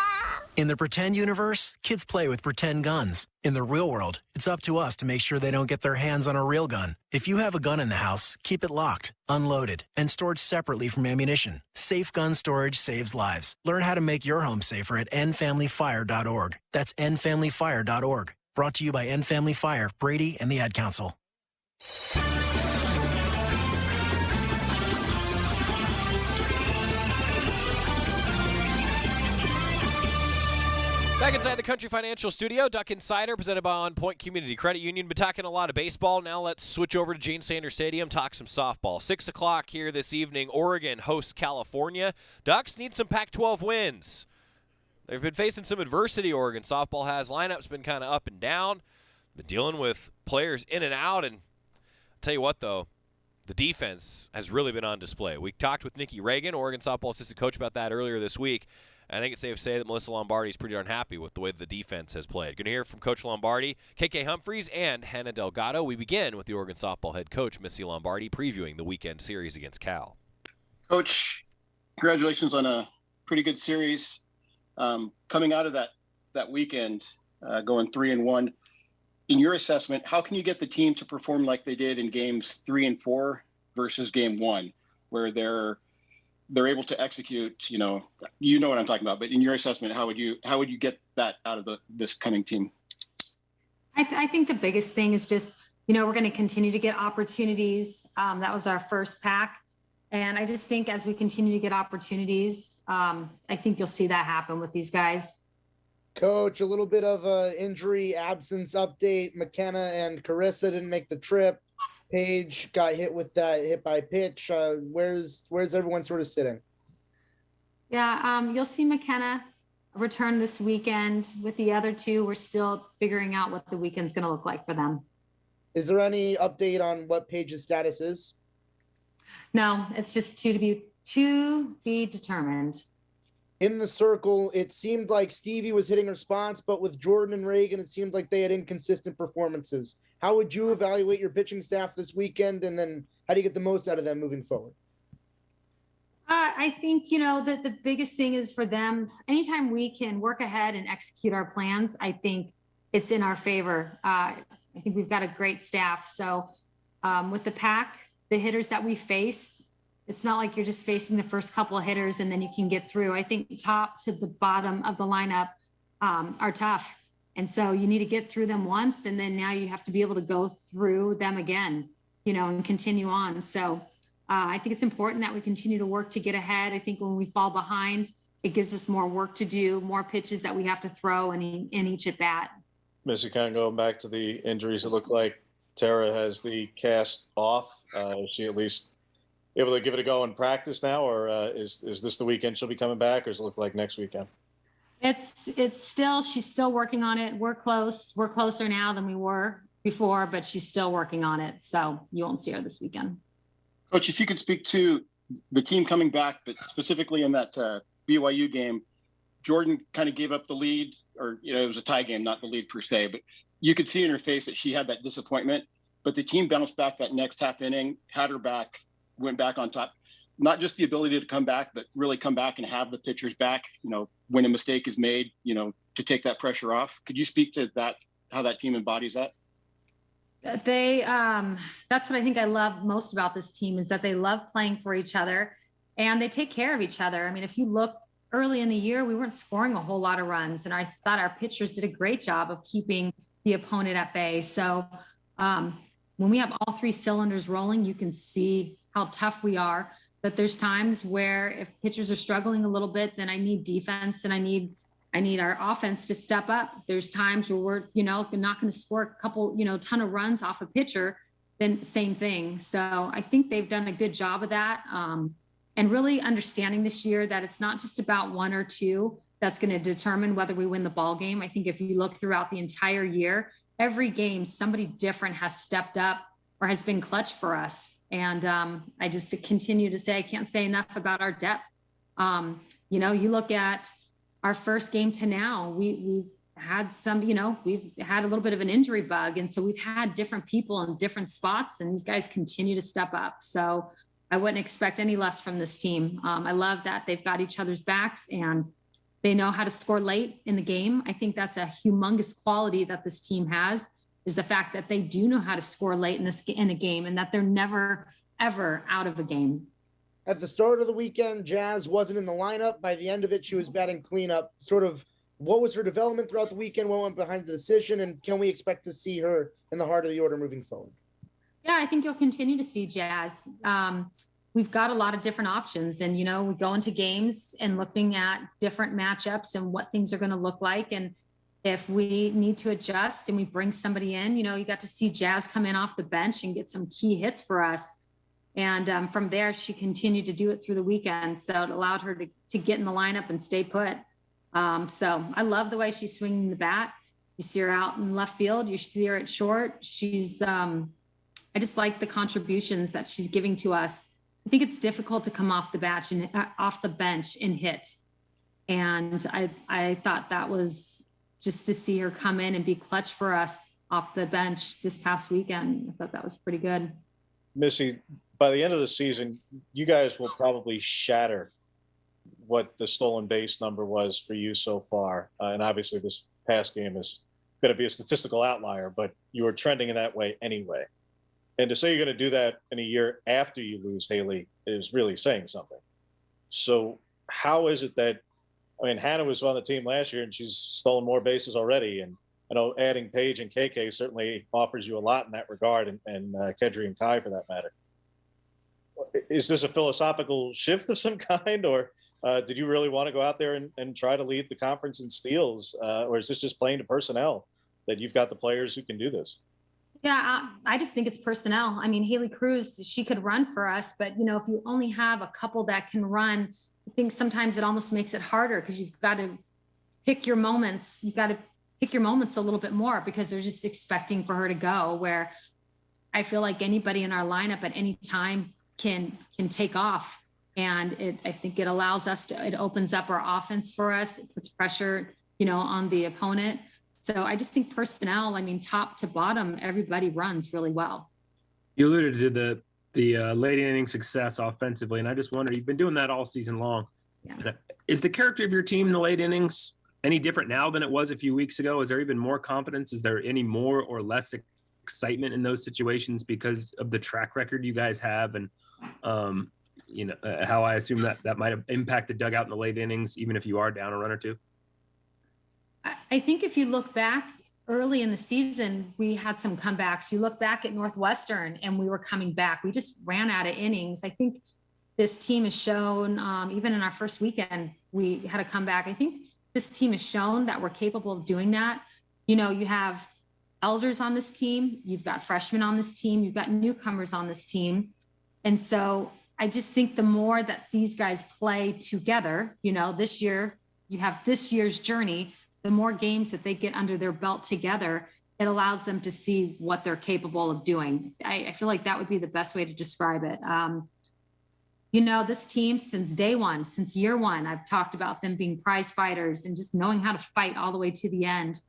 In the pretend universe, kids play with pretend guns. In the real world, it's up to us to make sure they don't get their hands on a real gun. If you have a gun in the house, keep it locked, unloaded, and stored separately from ammunition. Safe gun storage saves lives. Learn how to make your home safer at endfamilyfire.org. That's endfamilyfire.org. Brought to you by End Family Fire, Brady, and the Ad Council. Back inside the Country Financial Studio, Duck Insider, presented by On Point Community Credit Union. Been talking a lot of baseball. Now let's switch over to Jane Sanders Stadium, talk some softball. 6 o'clock here this evening, Oregon hosts California. Ducks need some Pac-12 wins. They've been facing some adversity, Oregon softball has. Lineup's been kind of up and down. Been dealing with players in and out. And I'll tell you what, though, the defense has really been on display. We talked with Nikki Reagan, Oregon softball assistant coach, about that earlier this week. I think it's safe to say that Melyssa Lombardi is pretty darn happy with the way the defense has played. Going to hear from Coach Lombardi, KK Humphreys, and Hannah Delgado. We begin with the Oregon softball head coach, Missy Lombardi, previewing the weekend series against Cal. Coach, congratulations on a pretty good series. Coming out of that weekend, going 3-1. In your assessment, how can you get the team to perform like they did in games 3 and 4 versus game 1, where they're able to execute, you know what I'm talking about, but in your assessment, how would you get that out of this coming team? I think the biggest thing is just, we're going to continue to get opportunities. That was our first pack. And I just think as we continue to get opportunities, I think you'll see that happen with these guys. Coach, a little bit of a injury absence update. McKenna and Carissa didn't make the trip. Paige got hit with that hit by pitch. Where's everyone sort of sitting? Yeah, you'll see McKenna return this weekend. With the other two, we're still figuring out what the weekend's going to look like for them. Is there any update on what Paige's status is? No, it's just to be determined. In the circle, it seemed like Stevie was hitting her spots, but with Jordan and Reagan, it seemed like they had inconsistent performances. How would you evaluate your pitching staff this weekend, and then how do you get the most out of them moving forward? I think, that the biggest thing is for them, anytime we can work ahead and execute our plans, I think it's in our favor. I think we've got a great staff. So with the pack, the hitters that we face, it's not like you're just facing the first couple of hitters and then you can get through. I think top to the bottom of the lineup are tough. And so you need to get through them once, and then now you have to be able to go through them again, and continue on. So I think it's important that we continue to work to get ahead. I think when we fall behind, it gives us more work to do, more pitches that we have to throw in each at bat. Missy, kind of going back to the injuries, it looked like Tara has the cast off. Is she at least able to give it a go in practice now, or is this the weekend she'll be coming back, or does it look like next weekend? She's still working on it. We're close. We're closer now than we were before, but she's still working on it. So you won't see her this weekend. Coach, if you could speak to the team coming back, but specifically in that BYU game, Jordan kind of gave up the lead, or, it was a tie game, not the lead per se, but you could see in her face that she had that disappointment, but the team bounced back that next half inning, had her back, went back on top. Not just the ability to come back, but really come back and have the pitchers back, when a mistake is made, to take that pressure off. Could you speak to that, how that team embodies that? That's what I think I love most about this team, is that they love playing for each other and they take care of each other. I mean, if you look early in the year, we weren't scoring a whole lot of runs, and I thought our pitchers did a great job of keeping the opponent at bay. So when we have all 3 cylinders rolling, you can see how tough we are. But there's times where if pitchers are struggling a little bit, then I need defense and I need our offense to step up. There's times where we're, not going to score a couple, ton of runs off a pitcher. then same thing. So I think they've done a good job of that. And really understanding this year that it's not just about one or two that's going to determine whether we win the ball game. I think if you look throughout the entire year, every game, somebody different has stepped up or has been clutch for us. And I just continue to say, I can't say enough about our depth. You know, you look at our first game to now, we had some, you know, we've had a little bit of an injury bug. And so we've had different people in different spots, and these guys continue to step up. So I wouldn't expect any less from this team. I love that they've got each other's backs and they know how to score late in the game. I think that's a humongous quality that this team has, is the fact that they do know how to score late in a game, and that they're never, ever out of a game. At the start of the weekend, Jazz wasn't in the lineup. By the end of it, she was batting cleanup. Sort of, what was her development throughout the weekend? What went behind the decision? And can we expect to see her in the heart of the order moving forward? Yeah, I think you'll continue to see Jazz. We've got a lot of different options, and, you know, we go into games and looking at different matchups and what things are going to look like. And if we need to adjust and we bring somebody in, you know, you got to see Jazz come in off the bench and get some key hits for us. And from there, she continued to do it through the weekend. So it allowed her to get in the lineup and stay put. So I love the way she's swinging the bat. You see her out in left field. You see her at short. She's, I just like the contributions that she's giving to us. I think it's difficult to come off the bench and hit. And I thought that was just to see her come in and be clutch for us off the bench this past weekend. I thought that was pretty good. Missy, by the end of the season, you guys will probably shatter what the stolen base number was for you so far. And obviously this past game is going to be a statistical outlier, but you were trending in that way anyway. And to say you're going to do that in a year after you lose Haley is really saying something. So how is it that, I mean, Hannah was on the team last year and she's stolen more bases already. And I know adding Paige and KK certainly offers you a lot in that regard, and Kedri and Kai for that matter. Is this a philosophical shift of some kind, or did you really want to go out there and try to lead the conference in steals? Or is this just playing to personnel that you've got the players who can do this? Yeah, I just think it's personnel. I mean, Haley Cruz, she could run for us, but, you know, if you only have a couple that can run, I think sometimes it almost makes it harder because you've got to pick your moments. You've got to pick your moments a little bit more because they're just expecting for her to go, where I feel like anybody in our lineup at any time can take off. And I think it allows us it opens up our offense for us. It puts pressure, you know, on the opponent. So I just think personnel, I mean, top to bottom, everybody runs really well. You alluded to the late inning success offensively, and I just wonder, you've been doing that all season long. Yeah. Is the character of your team in the late innings any different now than it was a few weeks ago? Is there even more confidence? Is there any more or less excitement in those situations because of the track record you guys have? And, you know, how I assume that might have impacted dugout in the late innings, even if you are down a run or two? I think if you look back early in the season, we had some comebacks. You look back at Northwestern and we were coming back. We just ran out of innings. I think this team has shown, even in our first weekend, we had a comeback. I think this team has shown that we're capable of doing that. You know, you have elders on this team, you've got freshmen on this team, you've got newcomers on this team. And so I just think the more that these guys play together, you know, this year, you have this year's journey, the more games that they get under their belt together, it allows them to see what they're capable of doing. I feel like that would be the best way to describe it. You know, this team since day one, since year one, I've talked about them being prize fighters and just knowing how to fight all the way to the end.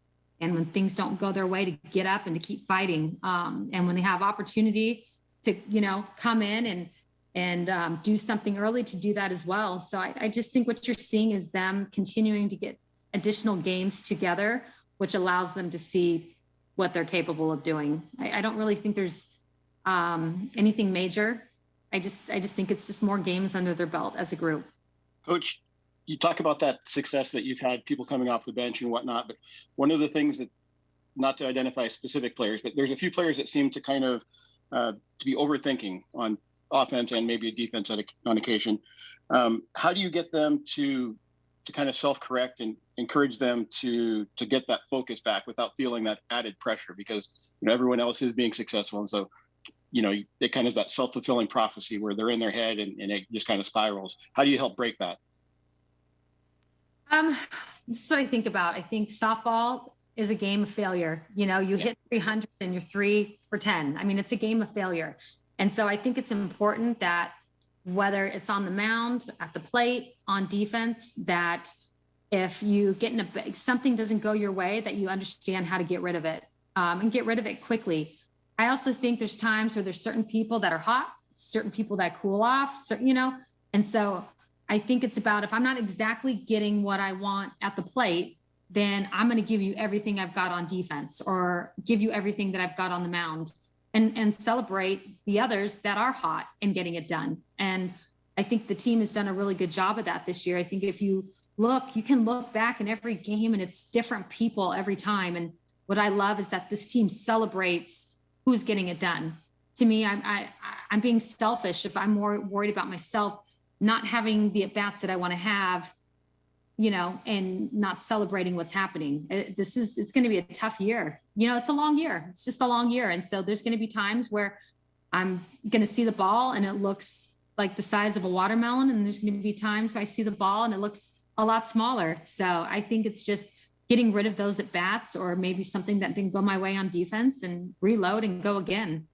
And when things don't go their way, to get up and to keep fighting. And when they have opportunity to, you know, come in and do something early, to do that as well. So I just think what you're seeing is them continuing to get additional games together, which allows them to see what they're capable of doing. I don't really think there's anything major. I just think it's just more games under their belt as a group. Coach, you talk about that success that you've had, people coming off the bench and whatnot, but one of the things that, not to identify specific players, but there's a few players that seem to kind of to be overthinking on offense and maybe defense on occasion. How do you get them to kind of self-correct and encourage them to get that focus back without feeling that added pressure? Because, you know, everyone else is being successful. And so it kind of that self-fulfilling prophecy where they're in their head and it just kind of spirals. How do you help break that? This is what I think about. I think softball is a game of failure. You hit 300 and you're 3 for 10. I mean, it's a game of failure. And so I think it's important that whether it's on the mound, at the plate, on defense, that if you get in something doesn't go your way, that you understand how to get rid of it, and get rid of it quickly. I also think there's times where there's certain people that are hot, certain people that cool off, and so I think it's about, if I'm not exactly getting what I want at the plate, then I'm going to give you everything I've got on defense, or give you everything that I've got on the mound, and celebrate the others that are hot and getting it done. And I think the team has done a really good job of that this year. I think if you can look back in every game and it's different people every time. And what I love is that this team celebrates who's getting it done. To me, I'm being selfish if I'm more worried about myself not having the at-bats that I want to have, and not celebrating what's happening. It's going to be a tough year. It's a long year. It's just a long year. And so there's going to be times where I'm going to see the ball and it looks like the size of a watermelon. And there's going to be times I see the ball and it looks a lot smaller. So I think it's just getting rid of those at-bats, or maybe something that didn't go my way on defense, and reload and go again.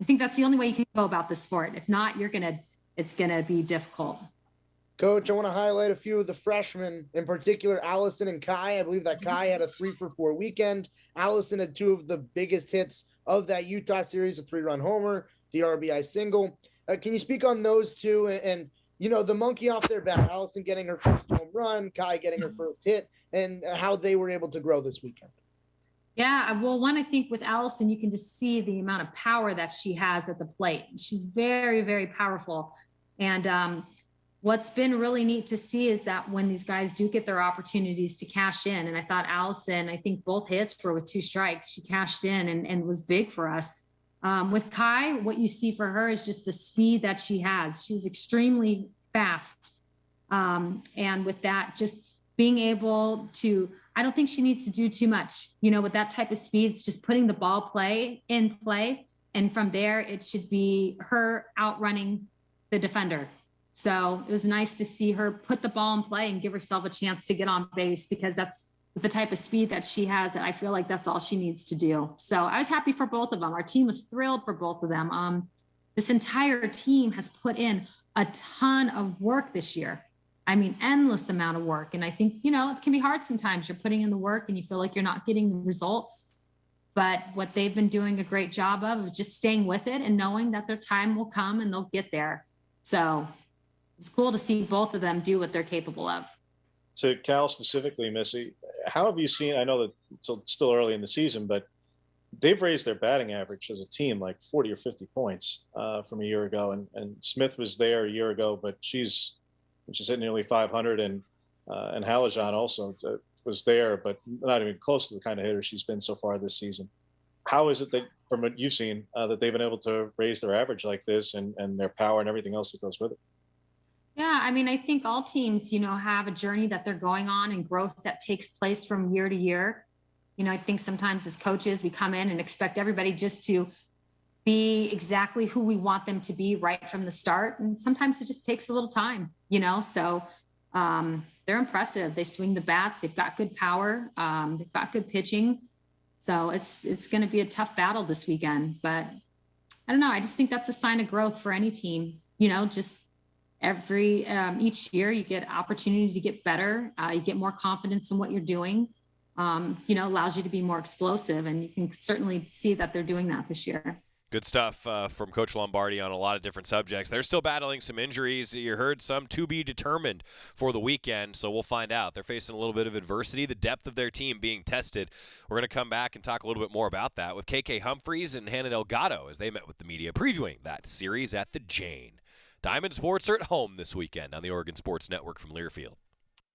I think that's the only way you can go about this sport. If not, it's going to be difficult. Coach, I want to highlight a few of the freshmen, in particular, Allison and Kai. I believe that Kai had a 3-for-4 weekend. Allison had 2 of the biggest hits of that Utah series, a 3-run homer, the RBI single. Can you speak on those two and the monkey off their back, Allison getting her first home run, Kai getting her first hit, and how they were able to grow this weekend? Yeah, well, one, I think with Allison, you can just see the amount of power that she has at the plate. She's very, very powerful. And what's been really neat to see is that when these guys do get their opportunities to cash in, and I thought Allison, I think both hits were with 2 strikes. She cashed in and was big for us. With Kai, what you see for her is just the speed that she has. She's extremely fast. And with that, just being able to, I don't think she needs to do too much, with that type of speed. It's just putting the ball in play. And from there, it should be her outrunning the defender. So it was nice to see her put the ball in play and give herself a chance to get on base, because that's the type of speed that she has. And I feel like that's all she needs to do. So I was happy for both of them. Our team was thrilled for both of them. This entire team has put in a ton of work this year. I mean, endless amount of work. And I think, it can be hard sometimes. You're putting in the work and you feel like you're not getting the results. But what they've been doing a great job of is just staying with it and knowing that their time will come and they'll get there. So it's cool to see both of them do what they're capable of. To Cal specifically, Missy, how have you seen, I know that it's still early in the season, but they've raised their batting average as a team like 40 or 50 points from a year ago. And Smith was there a year ago, but she's hit nearly 500, and Halajan also was there, but not even close to the kind of hitter she's been so far this season. How is it that, from what you've seen, that they've been able to raise their average like this, and their power and everything else that goes with it? Yeah, I mean, I think all teams, have a journey that they're going on and growth that takes place from year to year. I think sometimes as coaches, we come in and expect everybody just to be exactly who we want them to be right from the start. And sometimes it just takes a little time, so they're impressive. They swing the bats. They've got good power. They've got good pitching. So it's going to be a tough battle this weekend, but I don't know. I just think that's a sign of growth for any team, just each year you get opportunity to get better. You get more confidence in what you're doing, allows you to be more explosive. And you can certainly see that they're doing that this year. Good stuff from Coach Lombardi on a lot of different subjects. They're still battling some injuries. You heard some to be determined for the weekend, so we'll find out. They're facing a little bit of adversity, the depth of their team being tested. We're going to come back and talk a little bit more about that with KK Humphreys and Hannah Delgado as they met with the media previewing that series at the Jane. Diamond Sports are at home this weekend on the Oregon Sports Network from Learfield.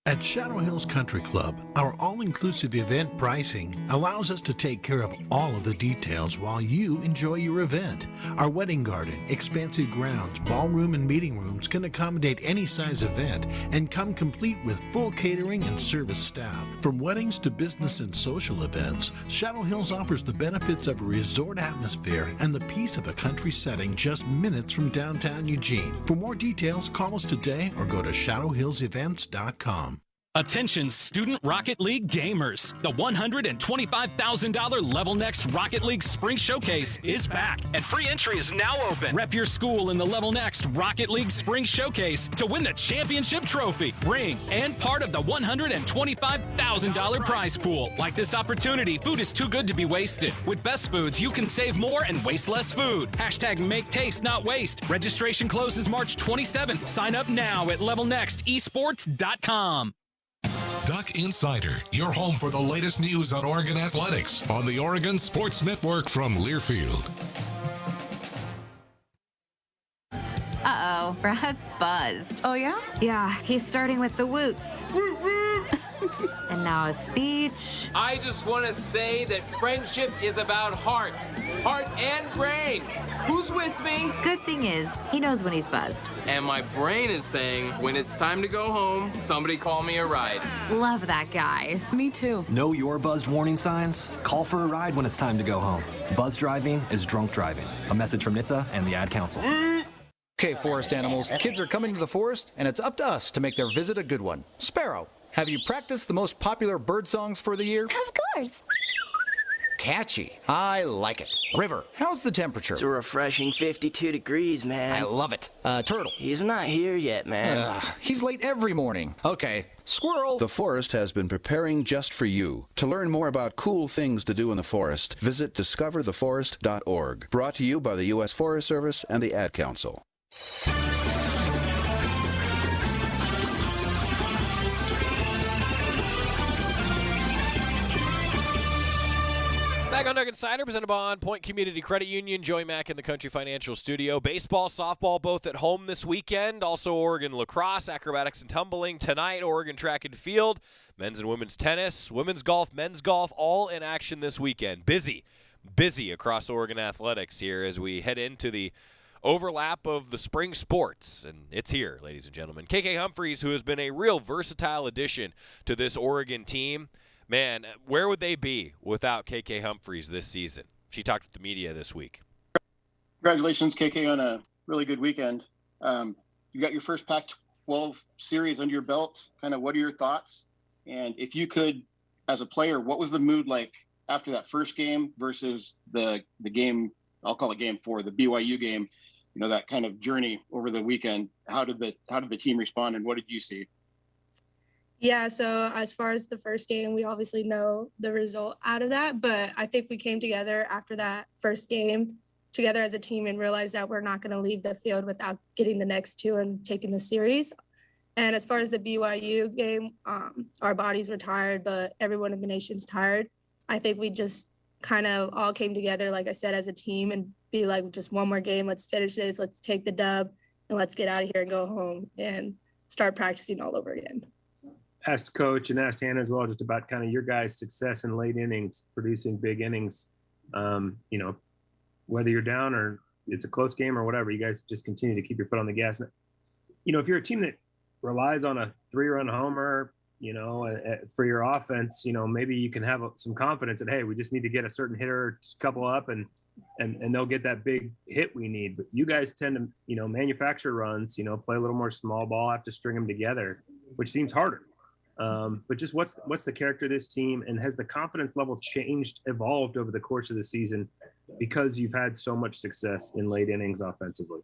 At Shadow Hills Country Club, our all-inclusive event pricing allows us to take care of all of the details while you enjoy your event. Our wedding garden, expansive grounds, ballroom, and meeting rooms can accommodate any size event and come complete with full catering and service staff. From weddings to business and social events, Shadow Hills offers the benefits of a resort atmosphere and the peace of a country setting just minutes from downtown Eugene. For more details, call us today or go to shadowhillsevents.com. Attention Student Rocket League gamers. The $125,000 Level Next Rocket League Spring Showcase is back, and free entry is now open. Rep your school in the Level Next Rocket League Spring Showcase to win the championship trophy, ring, and part of the $125,000 prize pool. Like this opportunity, food is too good to be wasted. With Best Foods, you can save more and waste less food. Hashtag make taste, not waste. Registration closes March 27th. Sign up now at levelnextesports.com. Duck Insider, your home for the latest news on Oregon athletics on the Oregon Sports Network from Learfield. Uh-oh, Brad's buzzed. Oh, yeah? Yeah, he's starting with the woots. And now a speech. I just want to say that friendship is about heart and brain. Who's with me? Good thing is, he knows when he's buzzed. And my brain is saying, when it's time to go home, somebody call me a ride. Love that guy. Me too. Know your buzzed warning signs? Call for a ride when it's time to go home. Buzz driving is drunk driving. A message from NHTSA and the Ad Council. Okay, forest animals, kids are coming to the forest, and it's up to us to make their visit a good one. Sparrow, have you practiced the most popular bird songs for the year? Of course. Catchy. I like it. River, how's the temperature? It's a refreshing 52 degrees, man. I love it. Turtle. He's not here yet, man. He's late every morning. Okay. Squirrel. The forest has been preparing just for you. To learn more about cool things to do in the forest, visit discovertheforest.org. Brought to you by the U.S. Forest Service and the Ad Council. Back on Duck Insider, presented by On Point Community Credit Union. Joey Mack in the Country Financial Studio. Baseball, softball, both at home this weekend. Also Oregon lacrosse, acrobatics and tumbling tonight. Oregon track and field, men's and women's tennis, women's golf, men's golf, all in action this weekend. Busy across Oregon athletics here as we head into the overlap of the spring sports, and it's here, ladies and gentlemen. KK Humphreys, who has been a real versatile addition to this Oregon team. Man, where would they be without KK Humphreys this season? She talked with the media this week. Congratulations, KK, on a really good weekend. You got your first Pac-12 series under your belt. Kind of what are your thoughts? And if you could, as a player, what was the mood like after that first game versus the game, I'll call it game 4, the BYU game, you know, that kind of journey over the weekend? How did the team respond, and what did you see? Yeah, so as far as the first game, we obviously know the result out of that, but I think we came together after that first game together as a team and realized that we're not going to leave the field without getting the next 2 and taking the series. And as far as the BYU game, our bodies were tired, but everyone in the nation's tired. I think we just kind of all came together, like I said, as a team and be like, just one more game, let's finish this, let's take the dub, and let's get out of here and go home and start practicing all over again. Asked Coach and asked Hannah as well just about kind of your guys' success in late innings, producing big innings. You know, whether you're down or it's a close game or whatever, you guys just continue to keep your foot on the gas. You know, if you're a team that relies on a 3-run homer, you know, for your offense, you know, maybe you can have some confidence that, hey, we just need to get a certain hitter, a couple up, and they'll get that big hit we need. But you guys tend to, you know, manufacture runs, you know, play a little more small ball, have to string them together, which seems harder. But just what's the character of this team, and has the confidence level evolved over the course of the season because you've had so much success in late innings offensively?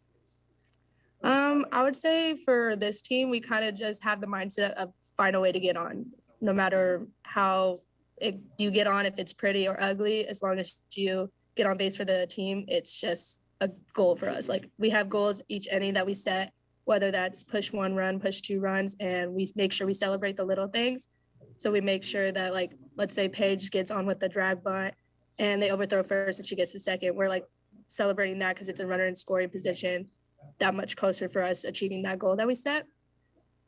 I would say for this team, we kind of just have the mindset of find a way to get on, no matter how you get on, if it's pretty or ugly, as long as you get on base for the team, it's just a goal for us. Like, we have goals each inning that we set, whether that's push 1 run, push 2 runs, and we make sure we celebrate the little things. So we make sure that, like, let's say Paige gets on with the drag bunt and they overthrow first and she gets to second. We're like celebrating that because it's a runner in scoring position, that much closer for us achieving that goal that we set.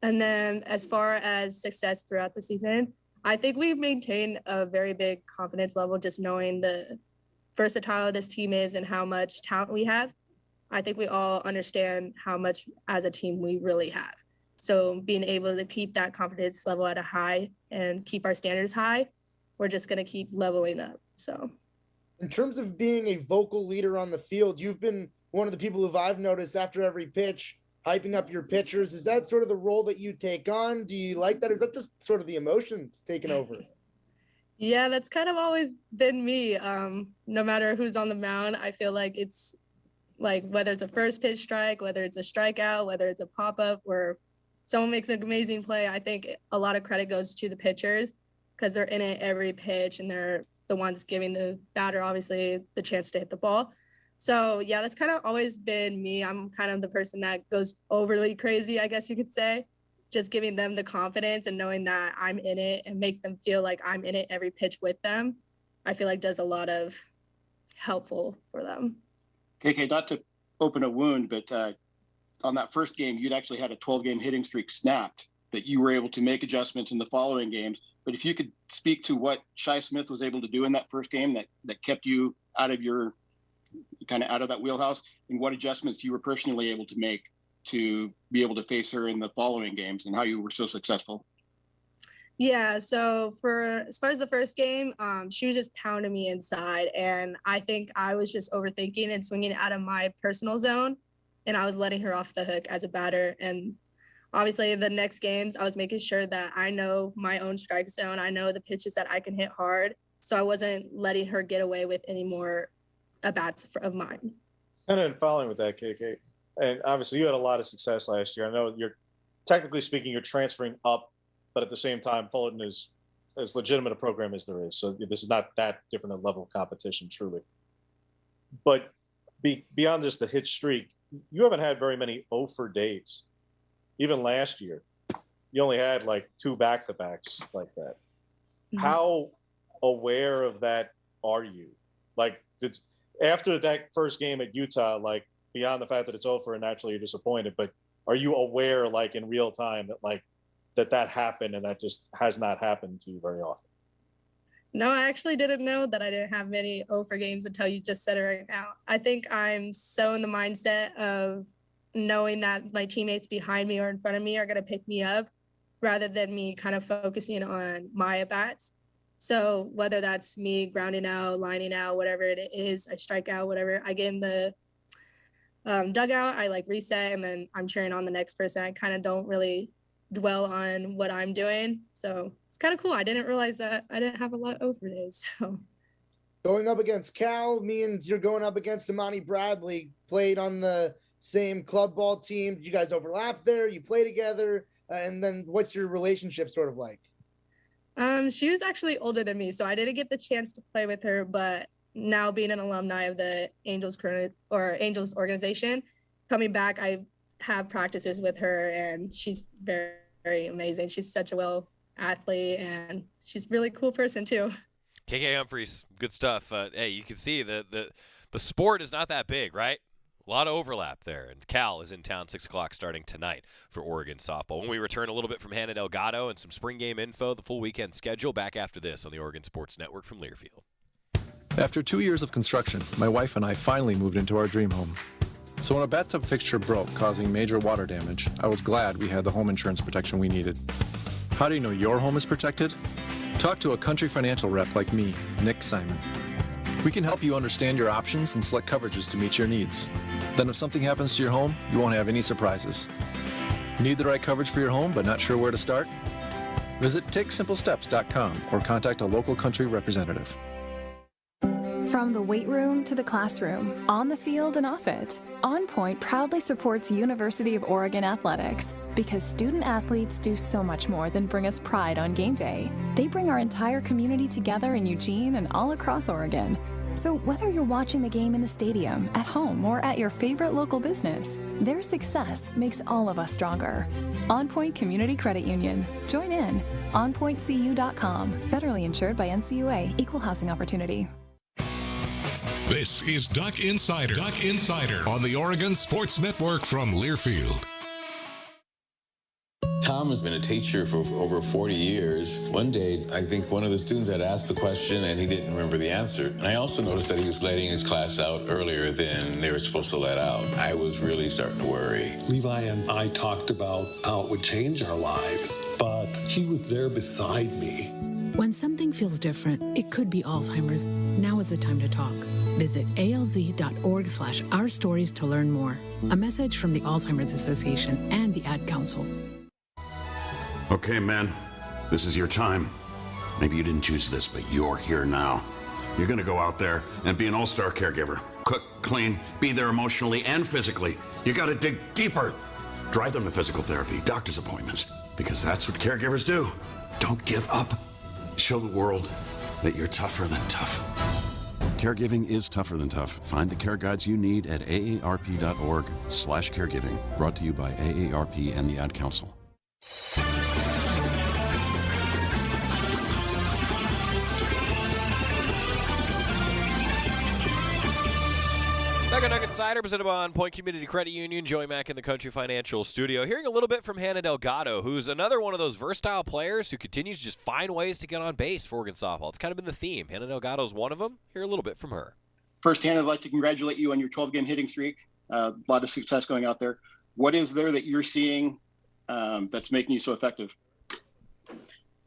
And then as far as success throughout the season, I think we've maintained a very big confidence level just knowing the versatile this team is and how much talent we have. I think we all understand how much as a team we really have. So being able to keep that confidence level at a high and keep our standards high, we're just going to keep leveling up. So in terms of being a vocal leader on the field, you've been one of the people who I've noticed after every pitch, hyping up your pitchers. Is that sort of the role that you take on? Do you like that? Or is that just sort of the emotions taking over? Yeah, that's kind of always been me. No matter who's on the mound, I feel like it's like whether it's a first pitch strike, whether it's a strikeout, whether it's a pop-up or someone makes an amazing play, I think a lot of credit goes to the pitchers because they're in it every pitch and they're the ones giving the batter, obviously, the chance to hit the ball. So, yeah, that's kind of always been me. I'm kind of the person that goes overly crazy, I guess you could say, just giving them the confidence and knowing that I'm in it and make them feel like I'm in it every pitch with them, I feel like does a lot of helpful for them. KK, not to open a wound, but on that first game, you'd actually had a 12-game hitting streak snapped that you were able to make adjustments in the following games. But if you could speak to what Shi Smith was able to do in that first game that kept you out of your kind of out of that wheelhouse, and what adjustments you were personally able to make to be able to face her in the following games and how you were so successful. Yeah, so for as far as the first game, she was just pounding me inside, and I think I was just overthinking and swinging out of my personal zone, and I was letting her off the hook as a batter. And obviously the next games, I was making sure that I know my own strike zone. I know the pitches that I can hit hard, so I wasn't letting her get away with any more at-bats of mine. And then following with that, KK, and obviously you had a lot of success last year. I know you're, technically speaking, you're transferring up, but at the same time, Fullerton is as legitimate a program as there is. So this is not that different a level of competition, truly. But beyond just the hit streak, you haven't had very many 0-for days. Even last year, you only had like 2 back-to-backs like that. Mm-hmm. How aware of that are you? Like, after that first game at Utah, like beyond the fact that it's over and naturally you're disappointed, but are you aware, like in real time, that like that happened and that just has not happened to you very often? No, I actually didn't know that I didn't have many 0-for games until you just said it right now. I think I'm so in the mindset of knowing that my teammates behind me or in front of me are going to pick me up rather than me kind of focusing on my at-bats. So whether that's me grounding out, lining out, whatever it is, I strike out, whatever, I get in the dugout, I like reset, and then I'm cheering on the next person. I kind of don't really dwell on what I'm doing. So it's kind of cool. I didn't realize that I didn't have a lot of over days. So going up against Cal means you're going up against Imani Bradley, played on the same club ball team. Did you guys overlap there? You play together? And then what's your relationship sort of like? She was actually older than me, so I didn't get the chance to play with her, but now being an alumni of the Angels organization, coming back, I have practices with her, and she's very, very amazing. She's such a well athlete, and she's a really cool person too. KK Humphreys, good stuff. Hey, you can see the sport is not that big, right? A lot of overlap there, and Cal is in town 6 o'clock starting tonight for Oregon softball. When we return, a little bit from Hannah Delgado and some spring game info, the full weekend schedule, back after this on the Oregon Sports Network from Learfield. After 2 years of construction, my wife and I finally moved into our dream home. So when a bathtub fixture broke, causing major water damage, I was glad we had the home insurance protection we needed. How do you know your home is protected? Talk to a Country Financial rep like me, Nick Simon. We can help you understand your options and select coverages to meet your needs. Then if something happens to your home, you won't have any surprises. Need the right coverage for your home but not sure where to start? Visit TakeSimpleSteps.com or contact a local Country representative. From the weight room to the classroom, on the field and off it, On Point proudly supports University of Oregon athletics because student athletes do so much more than bring us pride on game day. They bring our entire community together in Eugene and all across Oregon. So whether you're watching the game in the stadium, at home, or at your favorite local business, their success makes all of us stronger. On Point Community Credit Union. Join in. OnPointCU.com. Federally insured by NCUA. Equal housing opportunity. This is Duck Insider. Duck Insider on the Oregon Sports Network from Learfield. Tom has been a teacher for over 40 years. One day, I think one of the students had asked the question and he didn't remember the answer. And I also noticed that he was letting his class out earlier than they were supposed to let out. I was really starting to worry. Levi and I talked about how it would change our lives, but he was there beside me. When something feels different, it could be Alzheimer's. Now is the time to talk. Visit alz.org/ourstories to learn more. A message from the Alzheimer's Association and the Ad Council. Okay, men, this is your time. Maybe you didn't choose this, but you're here now. You're going to go out there and be an all-star caregiver. Cook, clean, be there emotionally and physically. You got to dig deeper. Drive them to physical therapy, doctor's appointments, because that's what caregivers do. Don't give up. Show the world that you're tougher than tough. Caregiving is tougher than tough. Find the care guides you need at aarp.org/caregiving. Brought to you by AARP and the Ad Council. Mega Nugget Insider presented by On Point Community Credit Union. Joey Mack in the Country Financial Studio. Hearing a little bit from Hannah Delgado, who's another one of those versatile players who continues to just find ways to get on base for Oregon softball. It's kind of been the theme. Hannah Delgado is one of them. Hear a little bit from her. First, Hannah, I'd like to congratulate you on your 12-game hitting streak. A lot of success going out there. What is there that you're seeing that's making you so effective?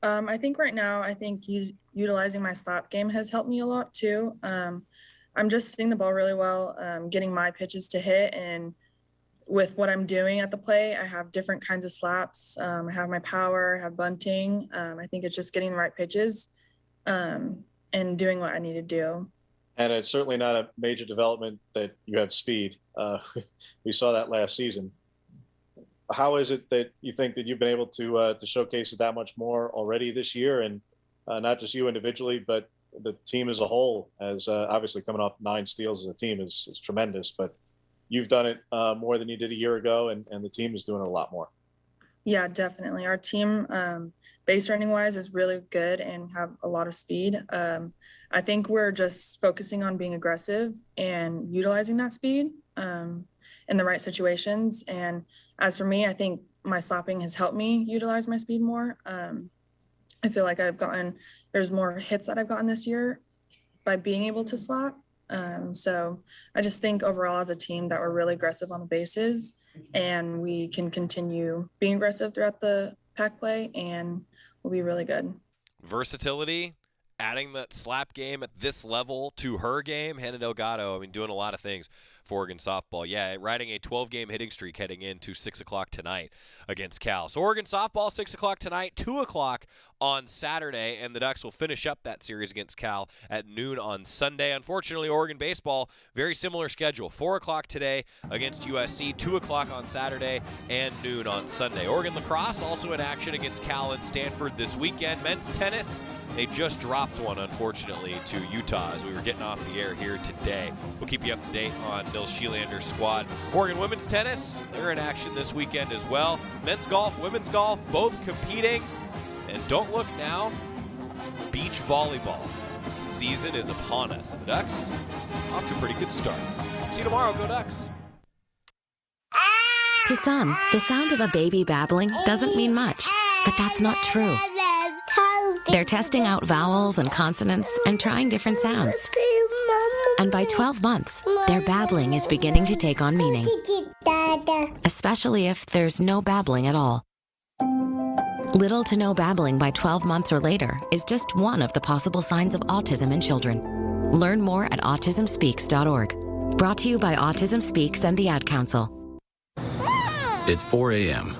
I think right now, utilizing my slap game has helped me a lot too. I'm just seeing the ball really well, getting my pitches to hit, and with what I'm doing at the plate, I have different kinds of slaps. I have my power, I have bunting. I think it's just getting the right pitches and doing what I need to do. And it's certainly not a major development that you have speed. We saw that last season. How is it that you think that you've been able to showcase it that much more already this year, and not just you individually, but the team as a whole? As obviously coming off 9 steals as a team is tremendous, but you've done it more than you did a year ago, and the team is doing it a lot more. Yeah, definitely. Our team, base running wise, is really good and have a lot of speed. I think we're just focusing on being aggressive and utilizing that speed in the right situations. And as for me, I think my slapping has helped me utilize my speed more. I feel like there's more hits that I've gotten this year by being able to slap. So I just think overall as a team that we're really aggressive on the bases, and we can continue being aggressive throughout the pack play, and we'll be really good. Versatility, adding that slap game at this level to her game. Hannah Delgado, doing a lot of things for Oregon softball. Yeah, riding a 12-game hitting streak heading into 6 o'clock tonight against Cal. So Oregon softball, 6 o'clock tonight, 2 o'clock on Saturday, and the Ducks will finish up that series against Cal at noon on Sunday. Unfortunately, Oregon baseball, very similar schedule. 4 o'clock today against USC, 2 o'clock on Saturday, and noon on Sunday. Oregon lacrosse also in action against Cal and Stanford this weekend. Men's tennis, they just dropped one, unfortunately, to Utah as we were getting off the air here today. We'll keep you up to date on Nils Schielander's squad. Oregon women's tennis, they're in action this weekend as well. Men's golf, women's golf, both competing. And don't look now, beach volleyball. The season is upon us. And the Ducks off to a pretty good start. See you tomorrow. Go Ducks. To some, the sound of a baby babbling doesn't mean much, but that's not true. They're testing out vowels and consonants and trying different sounds. And by 12 months, their babbling is beginning to take on meaning, especially if there's no babbling at all. Little to no babbling by 12 months or later is just one of the possible signs of autism in children. Learn more at autismspeaks.org. Brought to you by Autism Speaks and the Ad Council. It's 4 a.m.